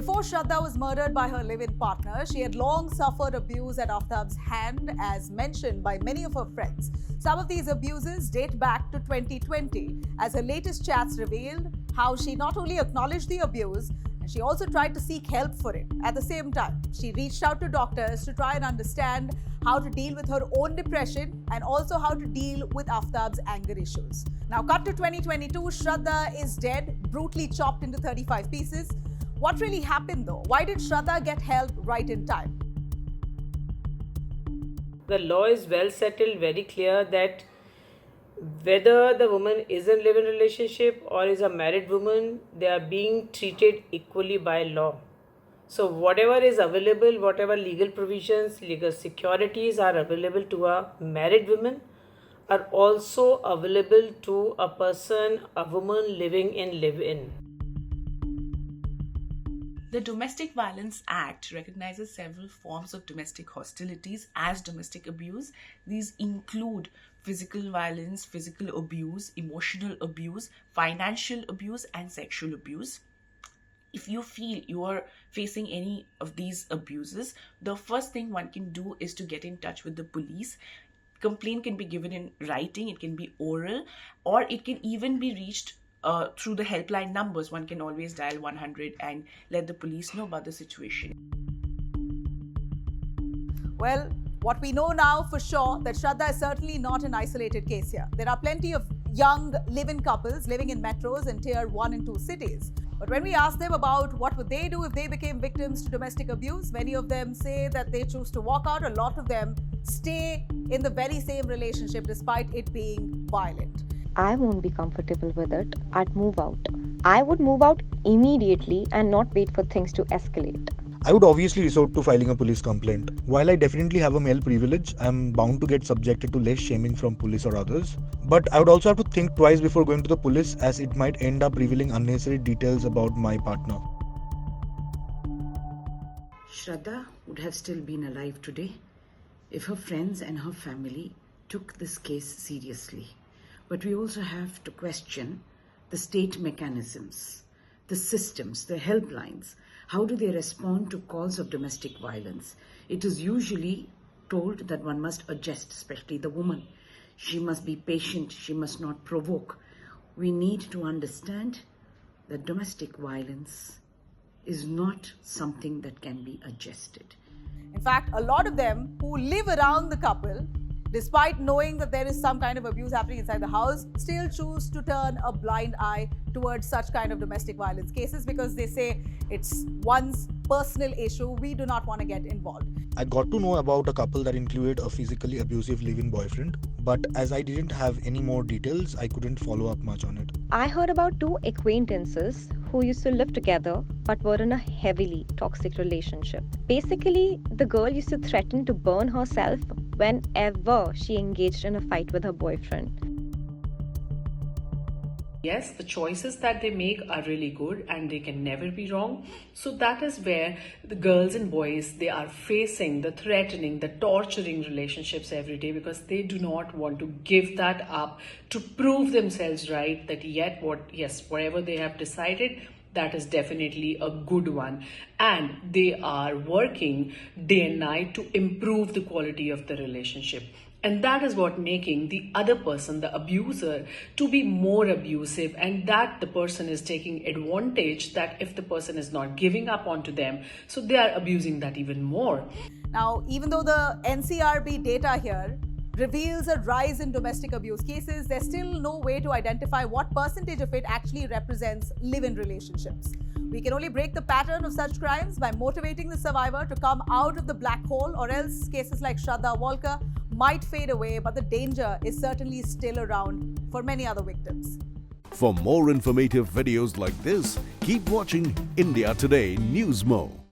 Before Shraddha was murdered by her live-in partner, she had long suffered abuse at Aftab's hand, as mentioned by many of her friends. Some of these abuses date back to 2020, as her latest chats revealed how she not only acknowledged the abuse, and she also tried to seek help for it. At the same time, she reached out to doctors to try and understand how to deal with her own depression and also how to deal with Aftab's anger issues. Now, cut to 2022, Shraddha is dead, brutally chopped into 35 pieces. What really happened though? Why did Shraddha get help right in time? The law is well settled, very clear that whether the woman is in a live-in relationship or is a married woman, they are being treated equally by law. So whatever is available, whatever legal provisions, legal securities are available to a married woman are also available to a person, a woman living in live-in. The Domestic Violence Act recognizes several forms of domestic hostilities as domestic abuse. These include physical violence, physical abuse, emotional abuse, financial abuse, and sexual abuse. If you feel you are facing any of these abuses, the first thing one can do is to get in touch with the police. Complaint can be given in writing, it can be oral, or it can even be reached through the helpline numbers. One can always dial 100 and let the police know about the situation. Well, what we know now for sure that Shraddha is certainly not an isolated case here. There are plenty of young live-in couples living in metros in tier 1 and 2 cities. But when we ask them about what would they do if they became victims to domestic abuse, many of them say that they choose to walk out. A lot of them stay in the very same relationship despite it being violent. I won't be comfortable with it. I'd move out. I would move out immediately and not wait for things to escalate. I would obviously resort to filing a police complaint. While I definitely have a male privilege, I am bound to get subjected to less shaming from police or others. But I would also have to think twice before going to the police, as it might end up revealing unnecessary details about my partner. Shraddha would have still been alive today if her friends and her family took this case seriously. But we also have to question the state mechanisms, the systems, the helplines. How do they respond to calls of domestic violence? It is usually told that one must adjust, especially the woman. She must be patient, she must not provoke. We need to understand that domestic violence is not something that can be adjusted. In fact, a lot of them who live around the couple, despite knowing that there is some kind of abuse happening inside the house, still choose to turn a blind eye towards such kind of domestic violence cases because they say it's one's personal issue. We do not want to get involved. I got to know about a couple that included a physically abusive live-in boyfriend, but as I didn't have any more details, I couldn't follow up much on it. I heard about two acquaintances who used to live together but were in a heavily toxic relationship. Basically, the girl used to threaten to burn herself whenever she engaged in a fight with her boyfriend. Yes, the choices that they make are really good and they can never be wrong. So that is where the girls and boys, they are facing the threatening, the torturing relationships every day because they do not want to give that up to prove themselves right that whatever they have decided, that is definitely a good one. And they are working day and night to improve the quality of the relationship. And that is what making the other person, the abuser, to be more abusive, and that the person is taking advantage that if the person is not giving up onto them, so they are abusing that even more. Now, even though the NCRB data here reveals a rise in domestic abuse cases, there's still no way to identify what percentage of it actually represents live-in relationships. We can only break the pattern of such crimes by motivating the survivor to come out of the black hole, or else cases like Shraddha Walker might fade away, but the danger is certainly still around for many other victims. For more informative videos like this, keep watching India Today News Mo.